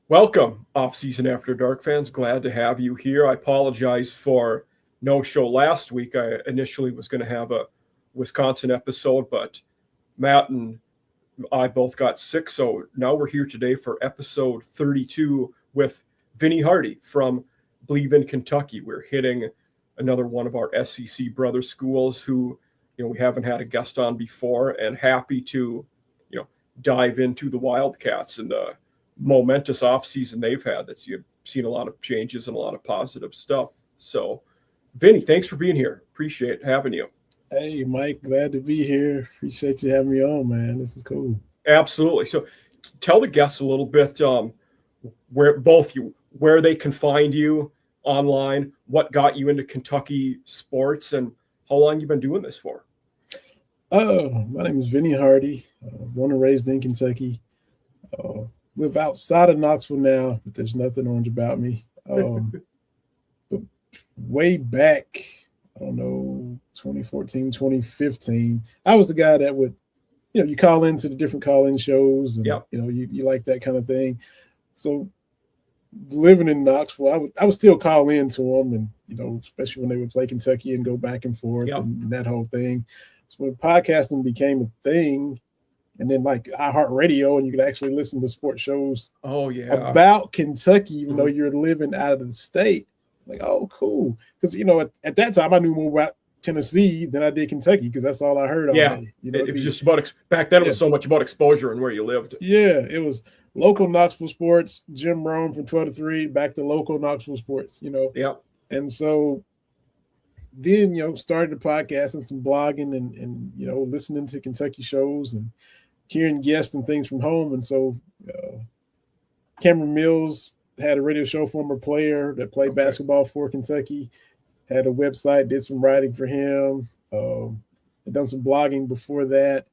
Welcome, Off-Season After Dark fans. Glad to have you here. I apologize for no show last week. I initially was going to have a Wisconsin episode, but Matt and I both got sick, so now we're here today for episode 32 with Vinny Hardy from BleavInKentucky. We're hitting another one of our SEC brother schools who, we haven't had a guest on before, and happy to, dive into the Wildcats and the momentous offseason they've had. You've seen a lot of changes and a lot of positive stuff. So, Vinny, thanks for being here. Appreciate having you. Hey, Mike, glad to be here. Appreciate you having me on, man. This is cool. Absolutely. So, tell the guests a little bit where they can find you online, what got you into Kentucky sports, and how long you've been doing this for. My name is Vinny Hardy. Born and raised in Kentucky. Live outside of Knoxville now, but there's nothing orange about me. But way back, I don't know, 2014, 2015, I was the guy that would, you call into the different call-in shows and, you like that kind of thing. So living in Knoxville, I would still call in to them and, especially when they would play Kentucky and go back and forth and that whole thing. So when podcasting became a thing, and then like iHeartRadio, and you could actually listen to sports shows about Kentucky, even though you're living out of the state. Like, oh, cool. Because, at that time, I knew more about Tennessee than I did Kentucky because that's all I heard all day. It was just about back then. It was so much about exposure and where you lived. Yeah, it was local Knoxville sports, Jim Rome from 12 to 3, back to local Knoxville sports, Yeah. And so then, started the podcast and some blogging and listening to Kentucky shows and hearing guests and things from home. And so Cameron Mills had a radio show, former player that played basketball for Kentucky, had a website, did some writing for him, had done some blogging before that,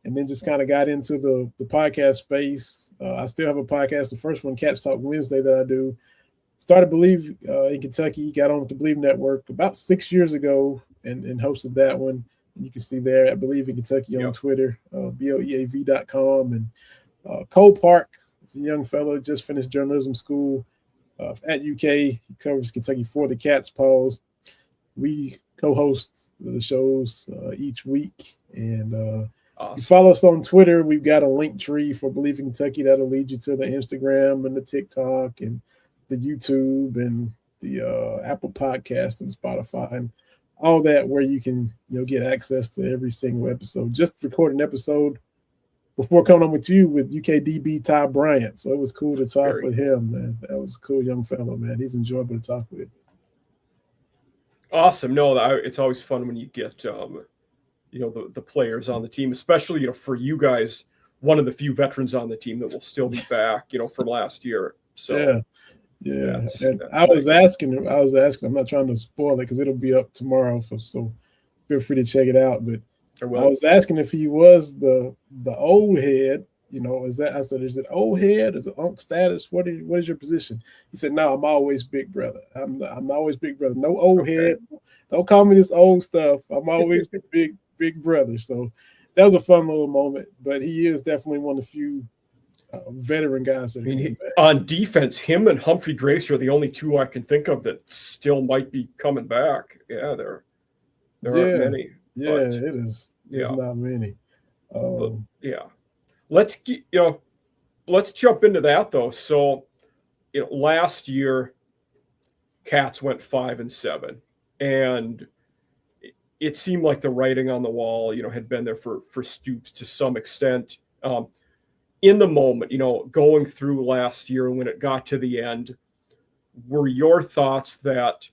and then just kind of got into the podcast space. I still have a podcast, the first one, Cats Talk Wednesday, that I do. Started Believe in Kentucky, got on with the Believe Network about 6 years ago and hosted that one. And you can see there at Believe in Kentucky on Twitter, BLEAV.com. And Cole Park is a young fellow, just finished journalism school at UK. He covers Kentucky for the Cats Pause. We co-host the shows each week. And awesome. You follow us on Twitter. We've got a link tree for Believe in Kentucky that'll lead you to the Instagram and the TikTok and the YouTube and the Apple Podcast and Spotify and all that, where you can get access to every single episode. Just recorded an episode before coming on with you with UKDB Ty Bryant, so it was cool to talk with him, man. That was a cool young fellow, man. He's enjoyable to talk with. Awesome. No, it's always fun when you get the players on the team, especially for you guys, one of the few veterans on the team that will still be back from last year. So yeah. I was asking, I'm not trying to spoil it because it'll be up tomorrow, so feel free to check it out. But I was asking if he was the old head, is that, I said, is it old head? Is it unk status? What is your position? He said, no, I'm always big brother. I'm always big brother. No old head. Don't call me this old stuff. I'm always the big brother. So that was a fun little moment, but he is definitely one of the few veteran guys. On defense, him and Humphrey Grace are the only two I can think of that still might be coming back. Yeah, there aren't many. Yeah, it is. There's not many. Let's jump into that though. So, last year, Cats went 5-7, and it seemed like the writing on the wall, had been there for Stoops to some extent. In the moment, going through last year when it got to the end, were your thoughts that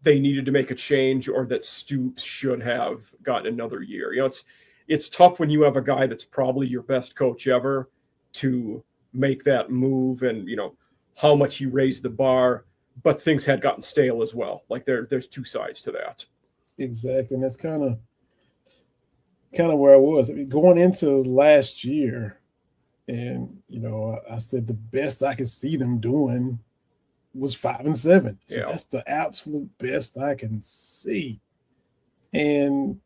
they needed to make a change or that Stoops should have gotten another year? It's tough when you have a guy that's probably your best coach ever to make that move and, how much he raised the bar, but things had gotten stale as well. Like there's two sides to that. Exactly. And that's kind of where I was. I mean, going into last year, and I said the best I could see them doing was 5-7. So that's the absolute best I can see. And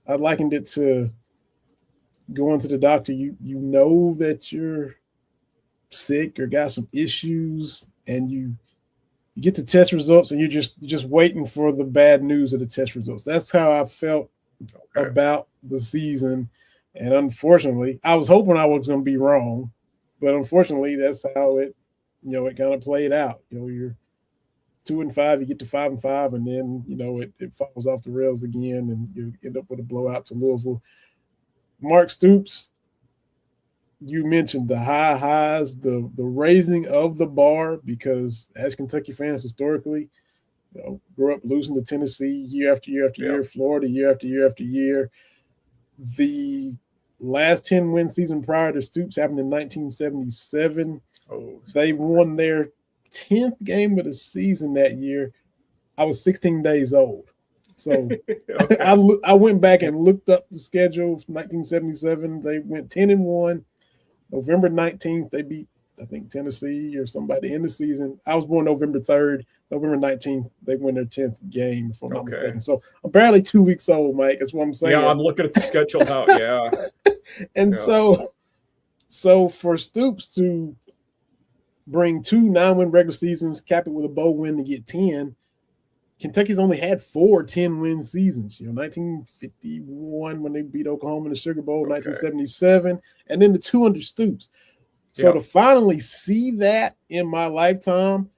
I likened it to going to the doctor. You know that you're sick or got some issues, and you get the test results and you're just waiting for the bad news of the test results. That's how I felt about the season. And unfortunately, I was hoping I was going to be wrong, but unfortunately, that's how it kind of played out. You're 2-5, you get to 5-5, and then it falls off the rails again, and you end up with a blowout to Louisville. Mark Stoops, you mentioned the high highs, the raising of the bar, because as Kentucky fans historically, grew up losing to Tennessee year after year after year, Florida year after year after year. The last 10-win season prior to Stoops happened in 1977. They won their 10th game of the season that year. I was 16 days old. So I went back and looked up the schedule from 1977. They went 10-1. November 19th, they beat, I think, Tennessee or somebody in the season. I was born November 3rd. November 19th, they win their 10th game, if I'm not mistaken. So I'm barely 2 weeks old, Mike. That's what I'm saying. Yeah, I'm looking at the schedule now. Yeah. And so for Stoops to bring 2 9-win regular seasons, cap it with a bowl win to get 10, Kentucky's only had 4 10-win seasons. 1951 when they beat Oklahoma in the Sugar Bowl, 1977, and then the 2 under Stoops. So to finally see that in my lifetime,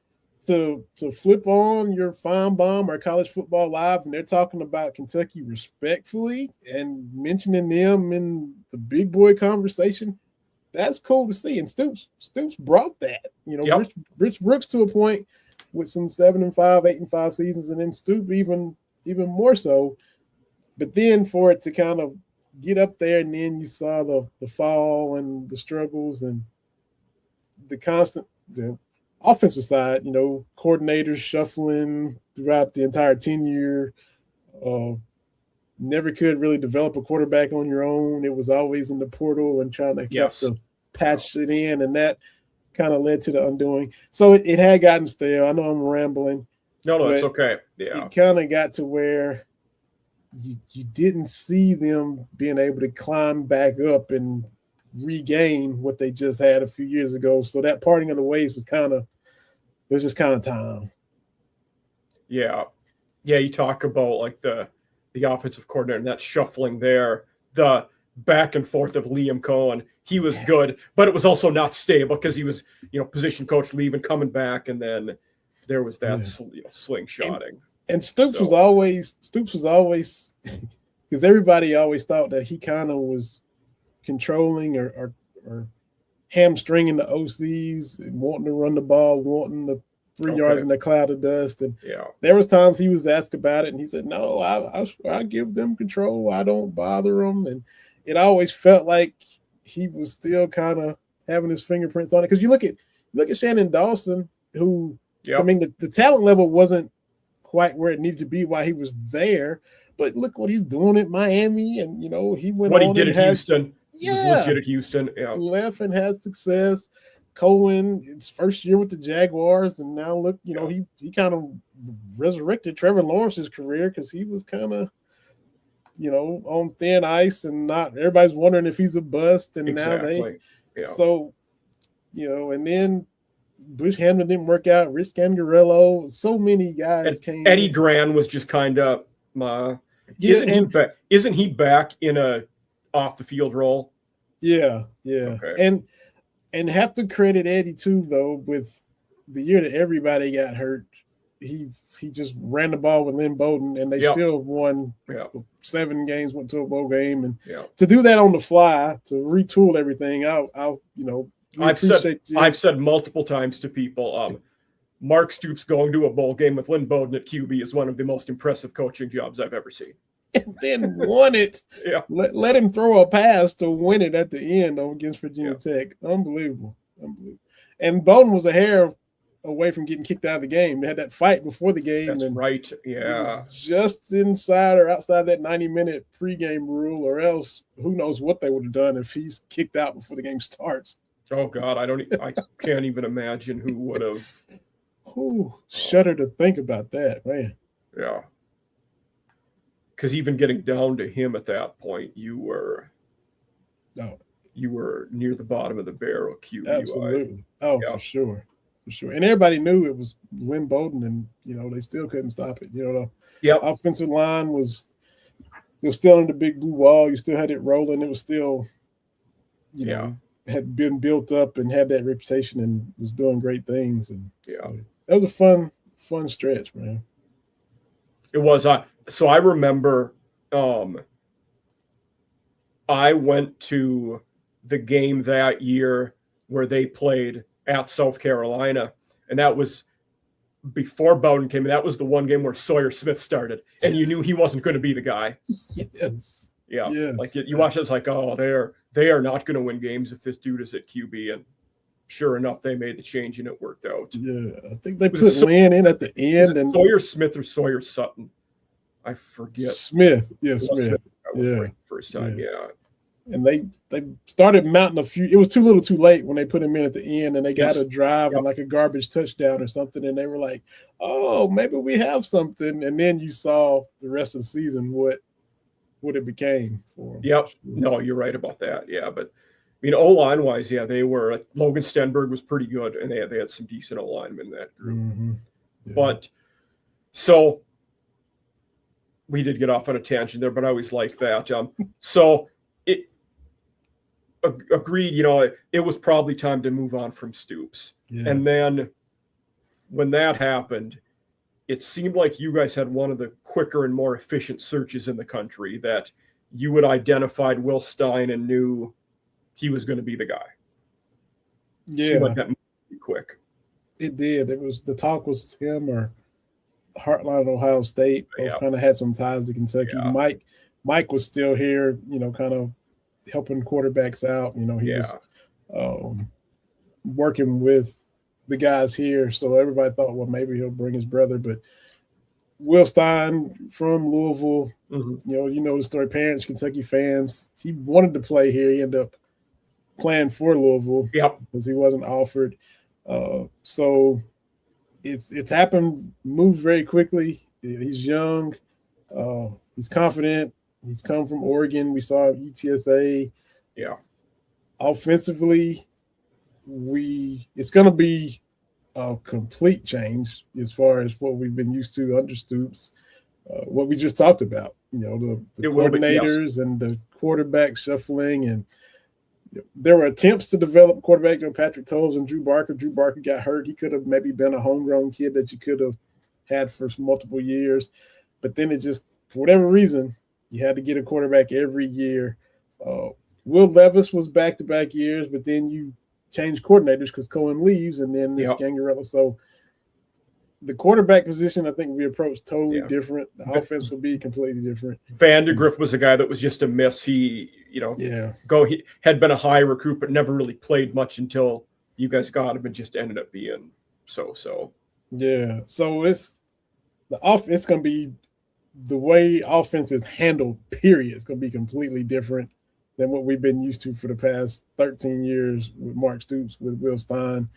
to flip on your Fine Bomb or College Football Live, and they're talking about Kentucky respectfully and mentioning them in the big boy conversation, that's cool to see. And Stoops brought that. Rich Brooks to a point with some 7-5, 8-5 seasons, and then Stoop even more so. But then for it to kind of get up there, and then you saw the fall and the struggles and the constant offensive side, coordinators shuffling throughout the entire tenure. Never could really develop a quarterback on your own. It was always in the portal and trying to have to patch it in, and that kind of led to the undoing. So it had gotten stale. I know I'm rambling. No, it's okay. Yeah. It kind of got to where you didn't see them being able to climb back up and regain what they just had a few years ago. So that parting of the ways was just kind of time. Yeah. Yeah, you talk about like the offensive coordinator and that shuffling there, the back and forth of Liam Cohen. He was good, but it was also not stable because he was, position coach leaving, coming back, and then there was that slingshotting. And Stoops was always because everybody always thought that he kind of was controlling or hamstringing the OCs and wanting to run the ball, wanting the 3 yards in a cloud of dust. And there was times he was asked about it, and he said, "No, I give them control. I don't bother them." And it always felt like he was still kind of having his fingerprints on it. Because you look at Shannon Dawson, who I mean, the talent level wasn't quite where it needed to be while he was there, but look what he's doing at Miami, and he went what on he did and at Houston. He was legit at Houston. Left and had success. Cohen, his first year with the Jaguars, and now look, he kind of resurrected Trevor Lawrence's career because he was kind of, on thin ice, and not everybody's wondering if he's a bust. And now so, and then Bush Hamlin didn't work out. Rich Cangarello, so many guys came. Eddie Gran was just kind of, isn't he back in a off the field role? Yeah. Okay. And have to credit Eddie too, though, with the year that everybody got hurt. He just ran the ball with Lynn Bowden, and they still won 7 games, went to a bowl game, and to do that on the fly, to retool everything. I've said multiple times to people, Mark Stoops going to a bowl game with Lynn Bowden at QB is one of the most impressive coaching jobs I've ever seen. And then won it. Let him throw a pass to win it at the end against Virginia Tech. Unbelievable. And Bowden was a hair away from getting kicked out of the game. They had that fight before the game. That's right. Yeah. It was just inside or outside that 90-minute pregame rule, or else who knows what they would have done if he's kicked out before the game starts. Oh God, I can't even imagine who would have. Shudder to think about that, man. Yeah. Because even getting down to him at that point, you were you were near the bottom of the barrel QB. Absolutely. Oh, Yeah. for sure. For sure. And everybody knew it was Lynn Bowden, and they still couldn't stop it. The offensive line was still in the big blue wall. You still had it rolling. It was still, had been built up and had that reputation and was doing great things. And so that was a fun stretch, man. It was. So I remember I went to the game that year where they played at South Carolina, and that was before Bowden came in. That was the one game where Sawyer Smith started, and you knew he wasn't going to be the guy. Yes. Yeah. Yes. Like you watch it, it's like, oh, they are not going to win games if this dude is at QB. And sure enough, they made the change and it worked out. Yeah. I think they put Lynn in at the end. And Sawyer Smith or Sawyer Sutton? I forget. Smith. Yeah, Smith. Yeah. First time. Yeah. And they started mounting a few. It was too little too late when they put him in at the end, and they got a drive and like a garbage touchdown or something, and they were like, oh, maybe we have something. And then you saw the rest of the season what it became for them. Yep. No, you're right about that. Yeah. But I mean, O-line wise, they were. Logan Stenberg was pretty good, and they had some decent O-linemen in that group. Mm-hmm. Yeah. But so we did get off on a tangent there, but I always like that. So it agreed, it was probably time to move on from Stoops. Yeah. And then when that happened, it seemed like you guys had one of the quicker and more efficient searches in the country, that you had identified Will Stein and knew he was going to be the guy. Yeah. It seemed like that moved pretty quick. It did. The talk was him or Heartline of Ohio State. Both kind of had some ties to Kentucky. Yeah. Mike was still here, kind of helping quarterbacks out. He was working with the guys here. So everybody thought, well, maybe he'll bring his brother. But Will Stein from Louisville, the story, parents, Kentucky fans, he wanted to play here. He ended up playing for Louisville because he wasn't offered. So it's happened, moved very quickly. He's young. He's confident. He's come from Oregon. We saw UTSA. Yeah. Offensively, it's going to be a complete change as far as what we've been used to under Stoops. What we just talked about, the coordinators and the quarterback shuffling, and there were attempts to develop quarterback. Patrick Toles and Drew Barker. Drew Barker got hurt. He could have maybe been a homegrown kid that you could have had for multiple years, but then it just, for whatever reason, you had to get a quarterback every year. Will Levis was back-to-back years, but then you change coordinators because Cohen leaves, and then this Gangarella. So the quarterback position, I think we approached totally different. The offense will be completely different. Vandegrift was a guy that was just a miss. He had been a high recruit, but never really played much until you guys got him, and just ended up being so. Yeah. So it's going to be the way offense is handled, period. It's going to be completely different than what we've been used to for the past 13 years with Mark Stoops, with Will Stein.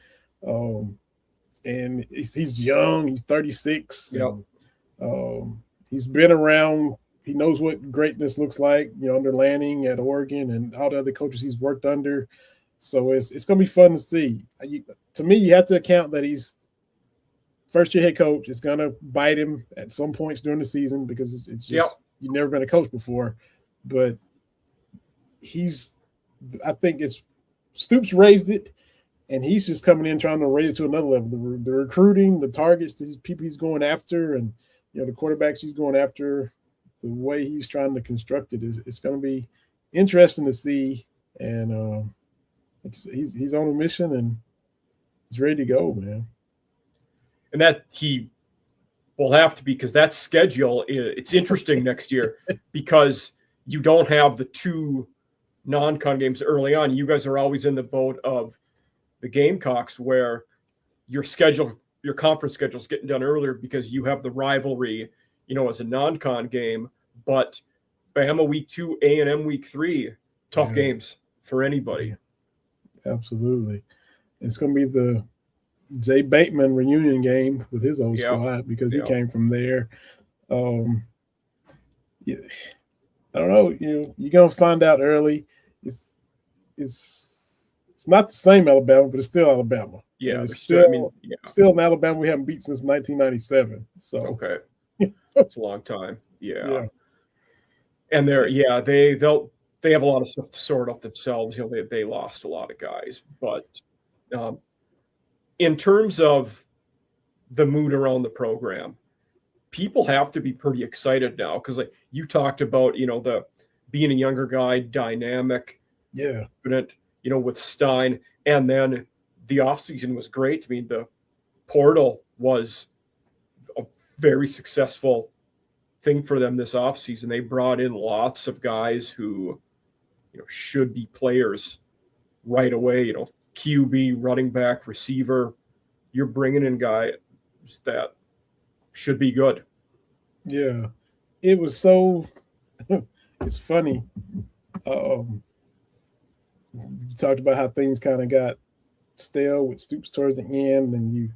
And he's young. He's 36. Yep. And, he's been around. He knows what greatness looks like, under Lanning at Oregon and all the other coaches he's worked under. So it's going to be fun to see. To me, you have to account that he's first-year head coach. It's going to bite him at some points during the season because it's just you've never been a coach before. But I think it's Stoops raised it, and he's just coming in trying to raise it to another level. The recruiting, the targets, the people he's going after, and the quarterbacks he's going after, the way he's trying to construct it it's going to be interesting to see. And he's on a mission, and he's ready to go, man. And that he will have to be, because that schedule it's interesting next year because you don't have the two non-con games early on. You guys are always in the boat of the Gamecocks, where your conference schedule is getting done earlier because you have the rivalry, as a non-con game. But Bama week 2, A&M week 3, tough games for anybody. Absolutely. It's going to be the Jay Bateman reunion game with his old squad because he came from there. I don't know. You're going to find out early. It's it's not the same Alabama, but it's still Alabama. Yeah, it's still, I mean, yeah. Still an Alabama we haven't beat since 1997. So okay, it's a long time. Yeah. And they have a lot of stuff to sort out themselves. You know, they lost a lot of guys, but in terms of the mood around the program, people have to be pretty excited now because, like you talked about, you know, the being a younger guy, dynamic, confident, you know, with Stein, and then the offseason was great. I mean, the portal was a very successful thing for them this offseason. They brought in lots of guys who, you know, should be players right away. You know, QB, running back, receiver. You're bringing in guys that should be good. Yeah, it was so. It's funny. You talked about how things kind of got stale with Stoops towards the end, and you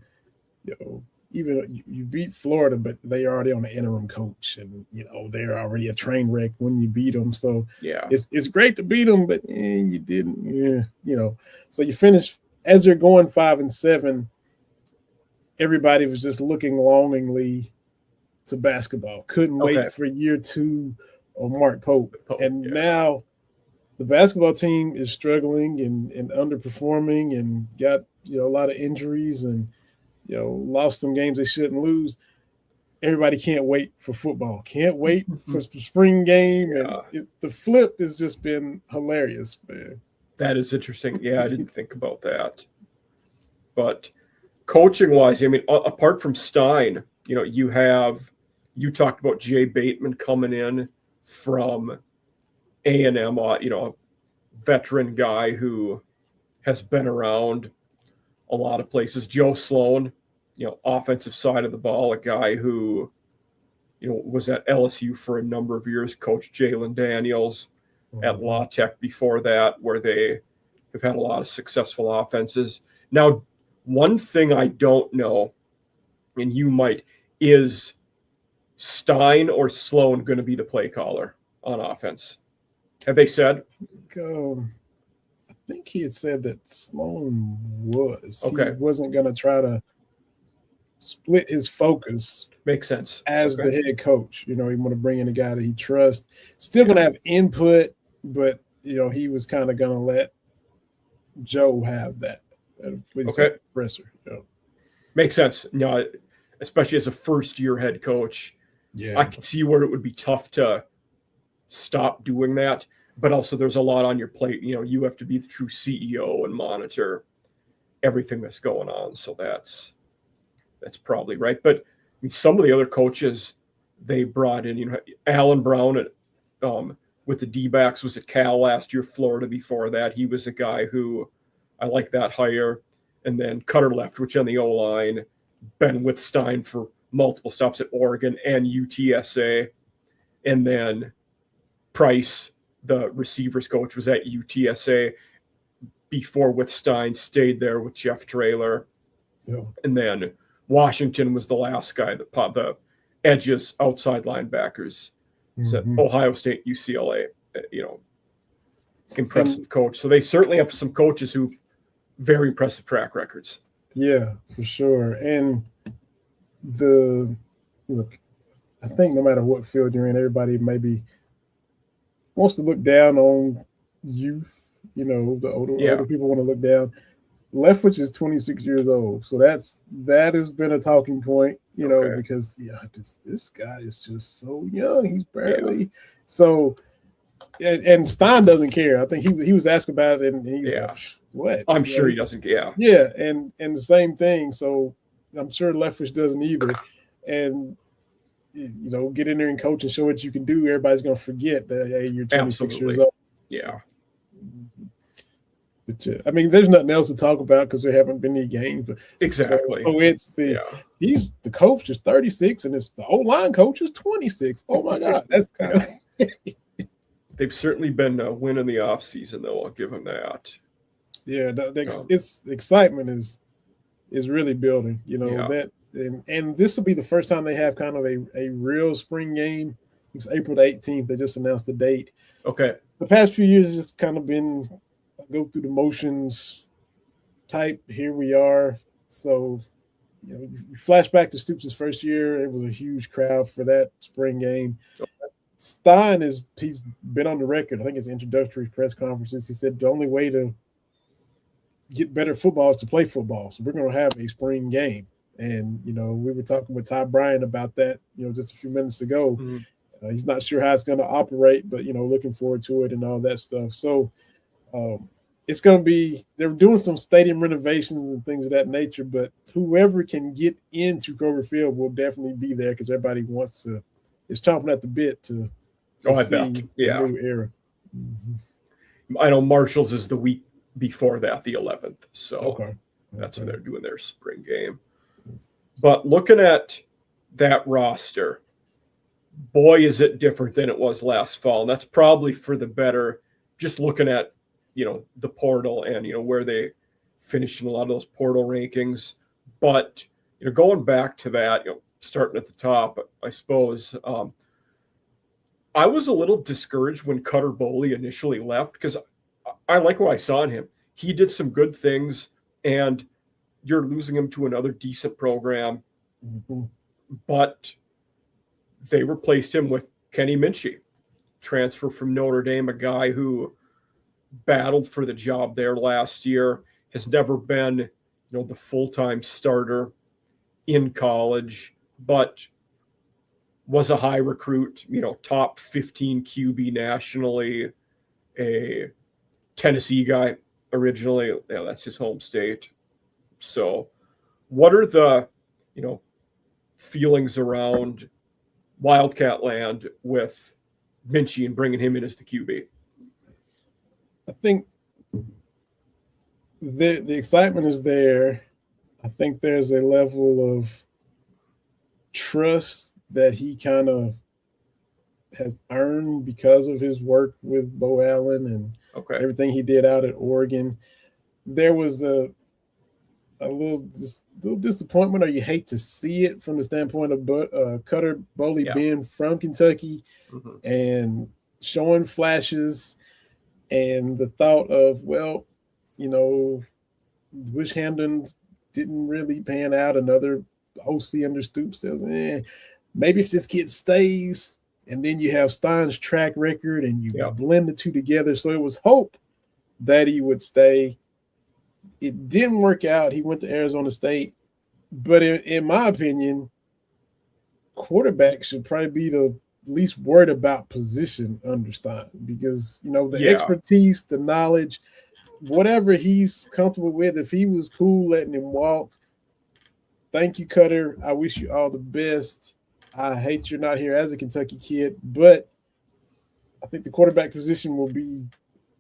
know, even you beat Florida, but they already on the interim coach, and you know they're already a train wreck when you beat them. So yeah, it's great to beat them, but you didn't. You know, so you finish as you're going 5-7. Everybody was just looking longingly to basketball. Couldn't wait for year 2 of Mark Pope. And now the basketball team is struggling and underperforming and got, you know, a lot of injuries and, you know, lost some games they shouldn't lose. Everybody can't wait for football. Can't wait for the spring game. Yeah. And the flip has just been hilarious, man. That is interesting. Yeah, I didn't think about that. But coaching-wise, I mean, apart from Stein, you know, you talked about Jay Bateman coming in from A&M, you know, a veteran guy who has been around a lot of places. Joe Sloan, you know, offensive side of the ball, a guy who, you know, was at LSU for a number of years, coached Jalen Daniels at La Tech before that, where they have had a lot of successful offenses. Now, one thing I don't know, and you might, is Stein or Sloan going to be the play caller on offense? Have they said? I think he had said that Sloan was. Okay. He wasn't going to try to split his focus. Makes sense. As the head coach. You know, he want to bring in a guy that he trusts. Still going to have input, but, you know, he was kind of going to let Joe have that. Presser. Yeah. Makes sense. You know, especially as a first-year head coach. Yeah. I can see where it would be tough to stop doing that, but also there's a lot on your plate. You know, you have to be the true CEO and monitor everything that's going on. So that's probably right. But I mean, some of the other coaches they brought in, you know, Alan Brown at, with the D-backs was at Cal last year, Florida before that. He was a guy who I like that hire. And then Cutter left, which on the O-line, been with Stein for multiple stops at Oregon and UTSA. And then Price, the receivers coach, was at UTSA before with Stein, stayed there with Jeff Traylor. Yeah. And then Washington was the last guy, the edges, outside linebackers. So Ohio State, UCLA, you know, impressive coach. So they certainly have some coaches who very impressive track records. Yeah, for sure. And I think no matter what field you're in, everybody maybe wants to look down on youth. You know, the older people want to look down. Leftwich is 26 years old, so that has been a talking point. You know, because this guy is just so young. He's barely so. And Stein doesn't care. I think he was asked about it, and he's like, "What?" I'm sure he doesn't. Yeah, and the same thing. So I'm sure Leftwich doesn't either. And you know, get in there and coach and show what you can do. Everybody's going to forget that hey, you're 26 years old. Yeah. But I mean, there's nothing else to talk about because there haven't been any games. But exactly. So it's he's the coach is 36 and it's the O-line coach is 26. Oh my God, that's kind of. They've certainly been winning the offseason, though. I'll give them that. Yeah, it's excitement is really building. You know that, and this will be the first time they have kind of a real spring game. It's April the 18th. They just announced the date. Okay. The past few years has just kind of been go through the motions type. Here we are. So, you flash back to Stoops' first year. It was a huge crowd for that spring game. Stein he's been on the record. I think his introductory press conferences. He said the only way to get better football is to play football. So we're going to have a spring game. And, we were talking with Ty Bryant about that, just a few minutes ago. Mm-hmm. He's not sure how it's going to operate, but, looking forward to it and all that stuff. So it's going to be – they're doing some stadium renovations and things of that nature, but whoever can get into Kroger Field will definitely be there because everybody is chomping at the bit to see the new era. Mm-hmm. I know Marshall's is the week before that, the 11th. So that's when they're doing their spring game. But looking at that roster, boy, is it different than it was last fall. And that's probably for the better, just looking at, the portal and, where they finished in a lot of those portal rankings. But, going back to that, starting at the top, I suppose, I was a little discouraged when Cutter Boley initially left because I like what I saw in him. He did some good things, and you're losing him to another decent program. Mm-hmm. But they replaced him with Kenny Minchie, transfer from Notre Dame, a guy who battled for the job there last year, has never been, the full-time starter in college, but was a high recruit, top 15 QB nationally, a Tennessee guy originally. That's his home state. So what are the, feelings around Wildcat land with Minchie and bringing him in as the QB? I think the excitement is there. I think there's a level of trust that he kind of has earned because of his work with Bo Allen and everything he did out at Oregon. There was a little disappointment, or you hate to see it from the standpoint of Cutter Boley being from Kentucky and showing flashes, and the thought of, Wish Hamden didn't really pan out. Another OC under Stoops says, maybe if this kid stays, and then you have Stein's track record and you blend the two together. So it was hope that he would stay. It didn't work out. He went to Arizona State. But in my opinion, quarterback should probably be the least worried about position under Stein because, the expertise, the knowledge, whatever he's comfortable with, if he was cool letting him walk, thank you, Cutter. I wish you all the best. I hate you're not here as a Kentucky kid, but I think the quarterback position will be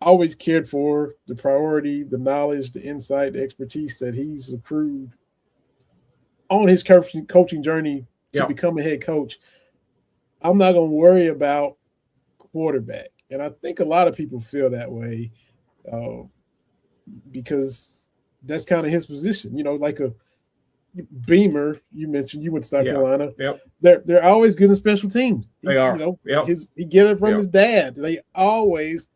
always cared for, the priority, the knowledge, the insight, the expertise that he's accrued on his coaching journey to become a head coach. I'm not going to worry about quarterback. And I think a lot of people feel that way because that's kind of his position, like a Beamer. You mentioned you went to South Carolina. They're always good in special teams. They are. He get it from his dad. They always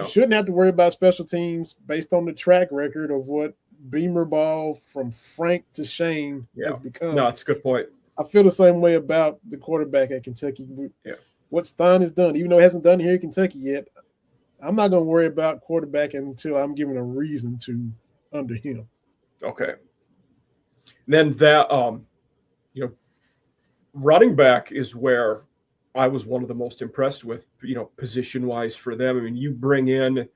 shouldn't have to worry about special teams based on the track record of what Beamer ball from Frank to Shane has become. No, it's a good point. I feel the same way about the quarterback at Kentucky. What Stein has done, even though he hasn't done it here in Kentucky yet, I'm not going to worry about quarterback until I'm given a reason to under him. Okay. Then that, running back is where I was one of the most impressed with, position-wise for them. I mean, you bring in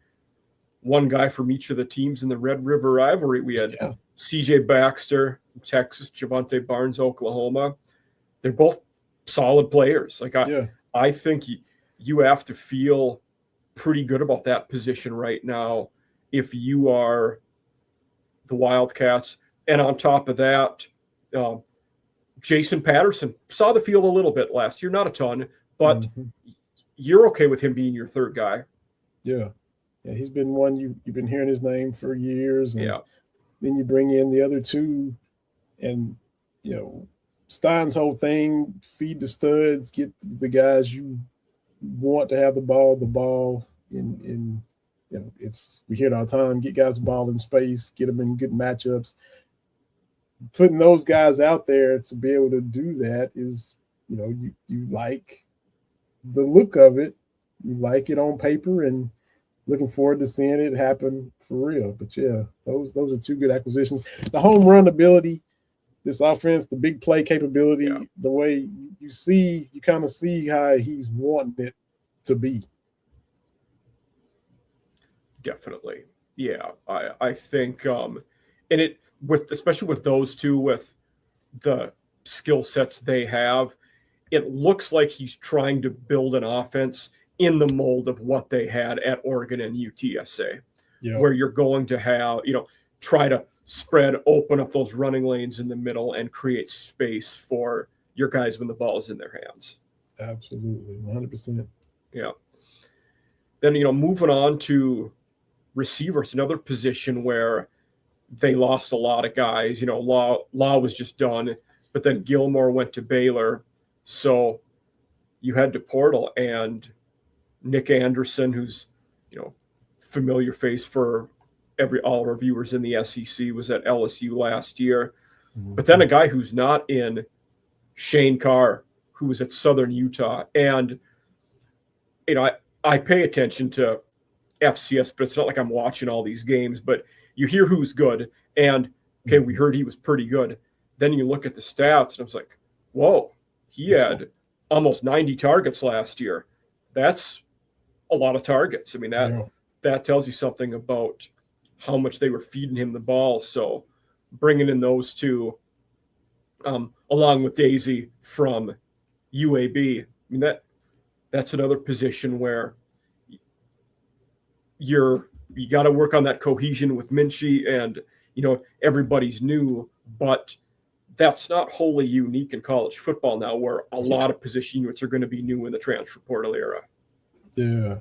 one guy from each of the teams in the Red River rivalry. We had C.J. Baxter from Texas, Javante Barnes, Oklahoma. They're both solid players. I think you have to feel pretty good about that position right now if you are the Wildcats. And on top of that, Jason Patterson saw the field a little bit last year, not a ton, but you're okay with him being your third guy. Yeah, he's been one you've been hearing his name for years. And then you bring in the other two, and Stein's whole thing: feed the studs, get the guys you want to have the ball in we hear it all the time, get guys the ball in space, get them in good matchups. Putting those guys out there to be able to do that is, you like the look of it, you like it on paper, and looking forward to seeing it happen for real. But yeah, those are two good acquisitions. The home run ability, this offense, the big play capability, the way you kind of see how he's wanting it to be. Definitely. Yeah. I think and it especially with those two, with the skill sets they have, it looks like he's trying to build an offense in the mold of what they had at Oregon and UTSA, where you're going to have, try to spread, open up those running lanes in the middle and create space for your guys when the ball's in their hands. Absolutely. 100%. Yeah. Then, moving on to receivers, another position where they lost a lot of guys. Law was just done, but then Gilmore went to Baylor. So you had to portal, and Nick Anderson, who's, familiar face for all of our viewers in the SEC, was at LSU last year. Mm-hmm. But then a guy who's not in, Shane Carr, who was at Southern Utah. And, I pay attention to FCS, but it's not like I'm watching all these games, but you hear who's good, and okay, we heard he was pretty good. Then you look at the stats, and I was like, whoa, he had almost 90 targets last year. That's a lot of targets. I mean, that tells you something about how much they were feeding him the ball. So bringing in those two, along with Daisy from UAB, I mean, that's another position where you got to work on that cohesion with Minchie, and everybody's new, but that's not wholly unique in college football now, where a lot of position units are going to be new in the transfer portal era. Yeah,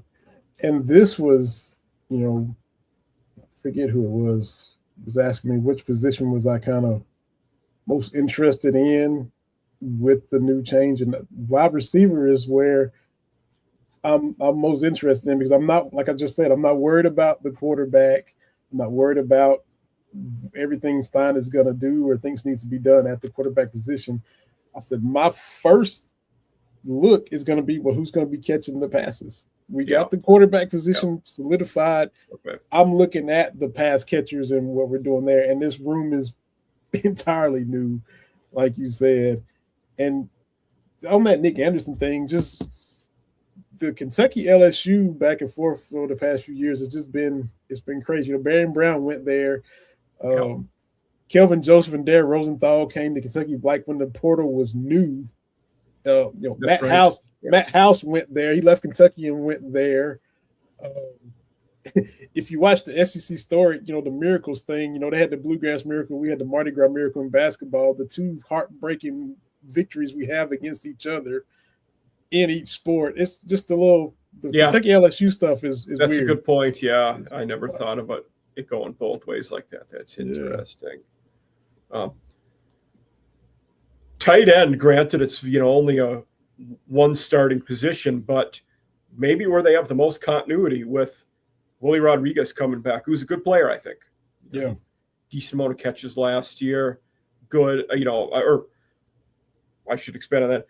and this was, forget who it was asking me which position was I kind of most interested in with the new change, and wide receiver is where I'm most interested in, because I'm not, like I just said, I'm not worried about the quarterback. I'm not worried about everything Stein is going to do or thinks needs to be done at the quarterback position. I said my first look is going to be, well, who's going to be catching the passes? We got the quarterback position solidified. Okay. I'm looking at the pass catchers and what we're doing there, and this room is entirely new, like you said. And on that Nick Anderson thing, just the Kentucky LSU back and forth for the past few years, it's been crazy. Barron Brown went there. Kelvin Joseph and Derek Rosenthal came to Kentucky when the portal was new. Matt House went there. He left Kentucky and went there. If you watch the SEC story, the Miracles thing, they had the Bluegrass Miracle, we had the Mardi Gras Miracle in basketball, the two heartbreaking victories we have against each other in each sport. It's just Kentucky LSU stuff is that's weird. A good point. Yeah, I never thought about it going both ways like that. That's interesting. Tight end, granted, it's only a one starting position, but maybe where they have the most continuity with Willie Rodriguez coming back, who's a good player, I think. Yeah, decent amount of catches last year. Good, or I should expand on that.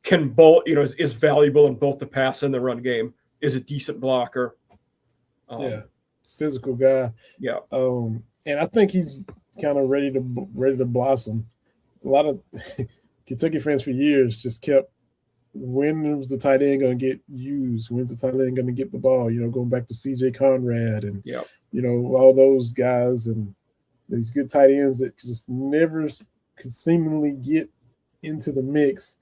Can both, is valuable in both the pass and the run game. Is a decent blocker. Physical guy. Yeah. And I think he's kind of ready to blossom. A lot of Kentucky fans for years just kept, when was the tight end going to get used? When's the tight end going to get the ball? Going back to C.J. Conrad and all those guys, and these good tight ends that just never could seemingly get into the mix.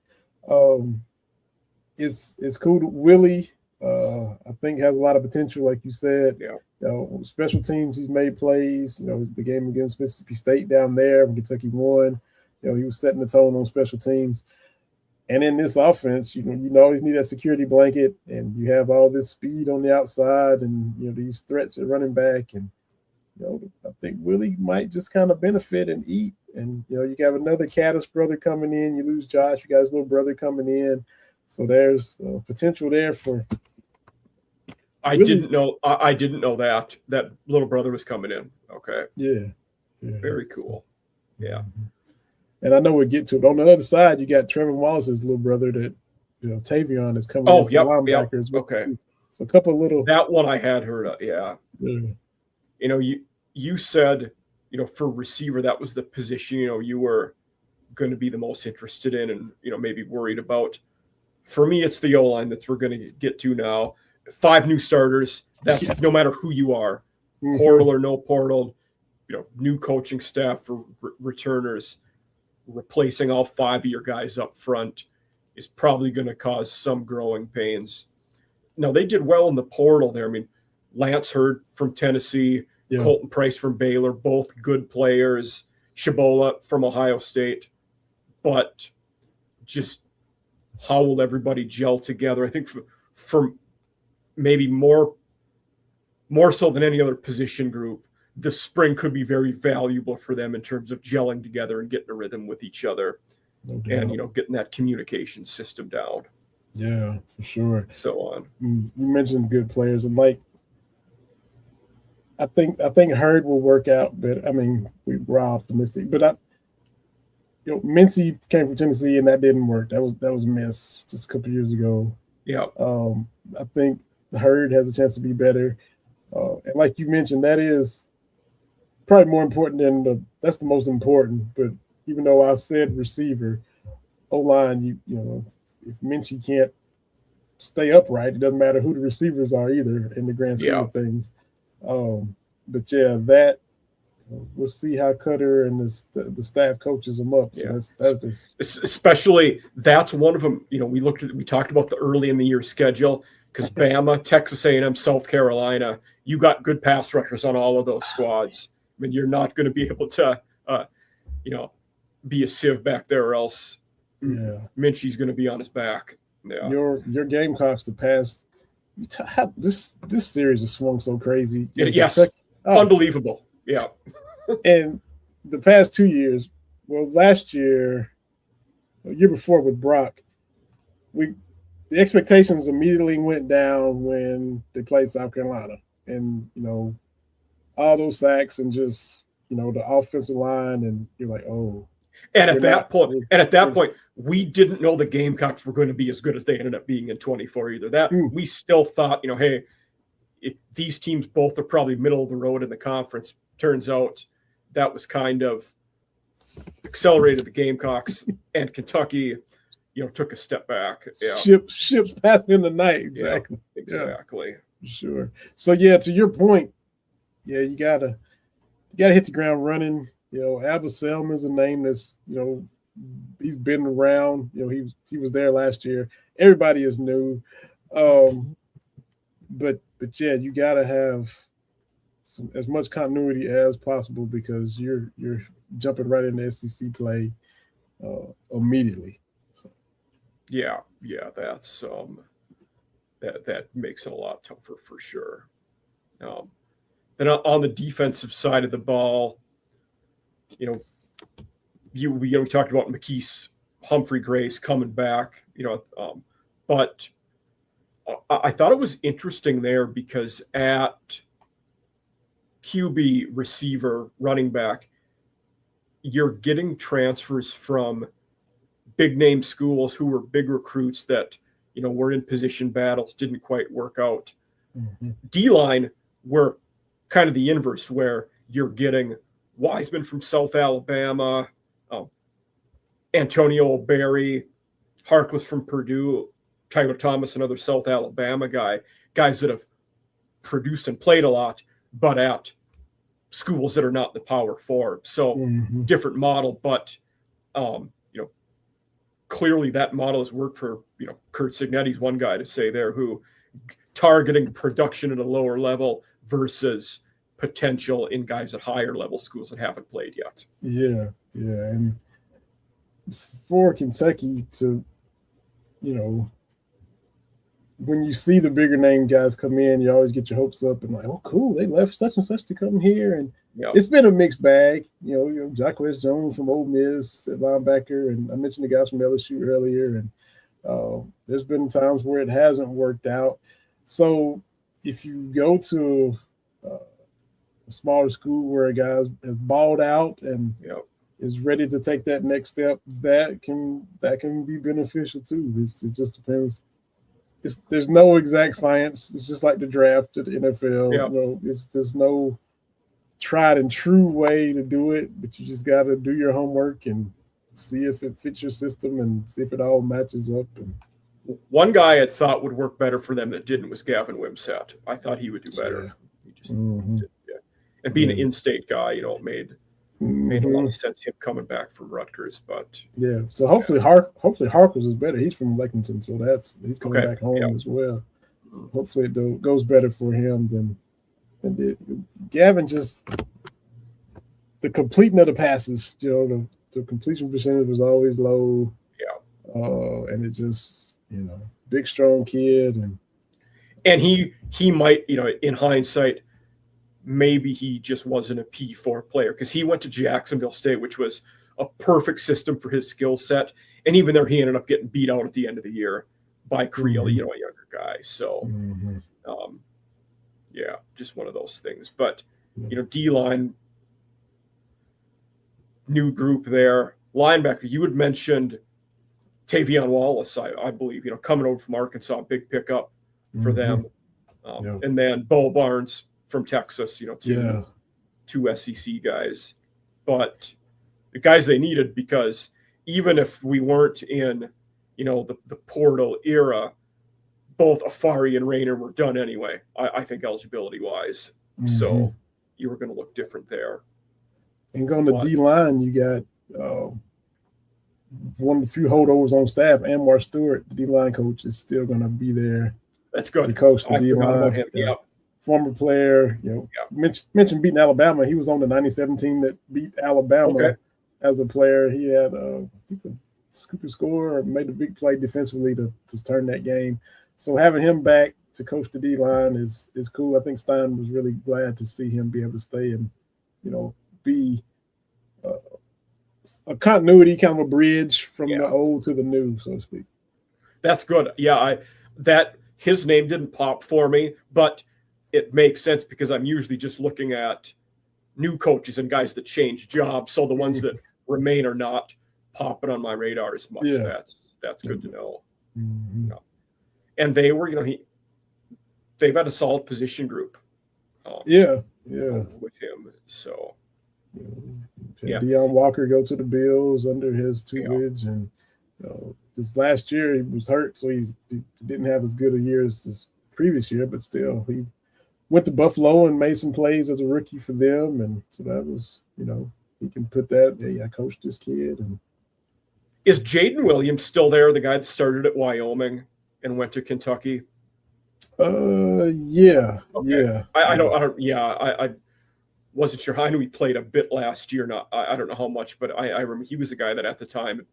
It's cool. Willie, I think, has a lot of potential, like you said. Special teams, he's made plays. The game against Mississippi State down there when Kentucky won, he was setting the tone on special teams. And in this offense, you always need that security blanket, and you have all this speed on the outside, and these threats at running back, and I think Willie might just kind of benefit and eat. And you have another Caddis brother coming in. You lose Josh, you got his little brother coming in, so there's potential there for. I Really? didn't know. I didn't know that little brother was coming in. Okay, Yeah. very cool. Yeah, and I know we'll get to it. On the other side, you got Trevor Wallace's little brother that Tavion is coming in for yep. linebackers. Okay, So a couple of little that one I had heard of. Yeah, you said for receiver that was the position you were going to be the most interested in and maybe worried about. For me, it's the O-line that we're going to get to now. 5 new starters. That's no matter who you are, portal or no portal. New coaching staff for returners. Replacing all 5 of your guys up front is probably going to cause some growing pains. Now, they did well in the portal there. I mean, Lance Hurd from Tennessee, Colton Price from Baylor, both good players. Shabola from Ohio State. But just how will everybody gel together? I think for maybe more so than any other position group, the spring could be very valuable for them in terms of gelling together and getting a rhythm with each other, and getting that communication system down. Yeah, for sure. So on. You mentioned good players, and I think Hurd will work out better. I mean, we're optimistic, but Mincy came from Tennessee and that didn't work. That was a miss just a couple of years ago. Yeah. I think Hurd has a chance to be better. And like you mentioned, that is probably more important that's the most important. But even though I said receiver, O-line, if Mincy can't stay upright, it doesn't matter who the receivers are either in the grand scheme of things. But that we'll see how Cutter and the staff coaches them up. So that's just... especially that's one of them. We talked about the early in the year schedule because Bama, Texas A&M, South Carolina, you got good pass rushers on all of those squads. I mean, you're not going to be able to, be a sieve back there, or else Minchie's going to be on his back. Yeah. Your Gamecocks the past. This series has swung so crazy. Yes, unbelievable. Yeah. And the past 2 years, last year, year before with Brock, the expectations immediately went down when they played South Carolina, and all those sacks and just the offensive line, and you're like, oh. And at that point, we didn't know the Gamecocks were going to be as good as they ended up being in 24 either. That we still thought, hey, these teams both are probably middle of the road in the conference. Turns out that was kind of accelerated the Gamecocks, and Kentucky, took a step back. Yeah. Ships passing in the night. Exactly. Yeah, exactly. Yeah, sure. So to your point, you gotta hit the ground running. Abba Selm is a name that's he's been around. He was there last year. Everybody is new, but you gotta have as much continuity as possible because you're jumping right into SEC play immediately. So. Yeah, that's that makes it a lot tougher for sure. Then on the defensive side of the ball, we talked about McKees, Humphrey, Grace coming back, but I thought it was interesting there because at QB, receiver, running back, you're getting transfers from big name schools who were big recruits that, were in position battles, didn't quite work out. Mm-hmm. D-line were kind of the inverse, where you're getting Wiseman from South Alabama, Antonio Berry, Harkless from Purdue, Tyler Thomas, another South Alabama guys that have produced and played a lot, but at schools that are not the Power Four. So different model, but clearly that model has worked for Kurt Signetti's one guy to say there, who targeting production at a lower level versus potential in guys at higher level schools that haven't played yet. Yeah, and for Kentucky to, when you see the bigger name guys come in, you always get your hopes up and like, oh, cool, they left such and such to come here, and it's been a mixed bag. Jacquez Jones from Ole Miss at linebacker, and I mentioned the guys from LSU earlier, and there's been times where it hasn't worked out. So if you go to a smaller school where a guy is balled out and is ready to take that next step, that can be beneficial too. It just depends. There's no exact science. It's just like the draft at the NFL. There's no tried and true way to do it, but you just got to do your homework and see if it fits your system and see if it all matches up. And one guy I thought would work better for them that didn't was Gavin Wimsatt. I thought he would do better. He just did, and being an in-state guy, it made a lot of sense him coming back from Rutgers. But so hopefully Harkles is better. He's from Lexington, so he's coming back home as well. So hopefully it goes better for him than did. Gavin, just the completing of the passes, the completion percentage was always low. And it just, big strong kid, and he might, in hindsight, maybe he just wasn't a P4 player because he went to Jacksonville State, which was a perfect system for his skill set. And even there, he ended up getting beat out at the end of the year by Creel, a younger guy. So, just one of those things. But, D-line, new group there. Linebacker, you had mentioned Tavion Wallace, I believe, coming over from Arkansas, big pickup for them. And then Bo Barnes from Texas, two SEC guys. But the guys they needed, because even if we weren't in, the portal era, both Afari and Rayner were done anyway, I think eligibility-wise. So you were going to look different there. And going to D-line, you got one of the few holdovers on staff, Anwar Stewart, the D-line coach, is still going to be there. That's good. To coach the D-line. Former player, mentioned beating Alabama. He was on the 97 team that beat Alabama as a player. He had, I think, the scooper score or made a big play defensively to turn that game. So having him back to coach the D-line is cool. I think Stein was really glad to see him be able to stay and, be a continuity, kind of a bridge from the old to the new, so to speak. That's good. Yeah, his name didn't pop for me, but it makes sense because I'm usually just looking at new coaches and guys that change jobs. So the ones that remain are not popping on my radar as much. That's good to know. And they were, they've had a solid position group. With him. So Deion Walker go to the Bills under his tutelage, and this last year he was hurt, so he didn't have as good a year as his previous year, but still he went to Buffalo and made some plays as a rookie for them, and so that was, he can put that. I coached this kid. And is Jaden Williams still there? The guy that started at Wyoming and went to Kentucky. I wasn't sure. I knew he played a bit last year. I don't know how much, but I remember he was a guy that at the time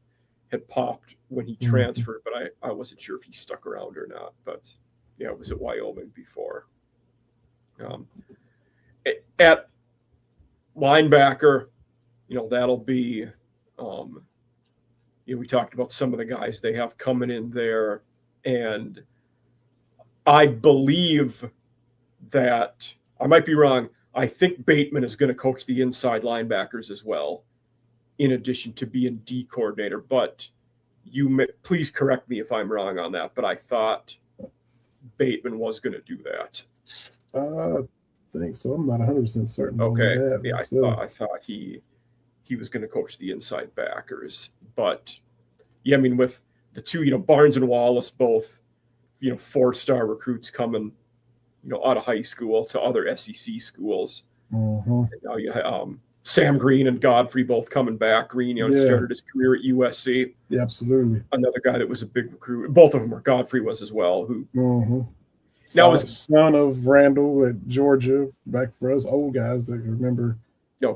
had popped when he transferred, but I wasn't sure if he stuck around or not. But it was at Wyoming before. At linebacker, that'll be, we talked about some of the guys they have coming in there, and I believe that, I might be wrong, I think Bateman is going to coach the inside linebackers as well, in addition to being D coordinator. But please correct me if I'm wrong on that, but I thought Bateman was going to do that. I think so. I'm not 100% certain. Okay. On that, yeah, I thought he was going to coach the inside backers. But, with the two, Barnes and Wallace, both, 4-star recruits coming, out of high school to other SEC schools. And now you have Sam Green and Godfrey both coming back. Green, started his career at USC. Yeah, absolutely. Another guy that was a big recruit. Both of them were. Godfrey was as well. Who now was son of Randall at Georgia. Back for us old guys that remember.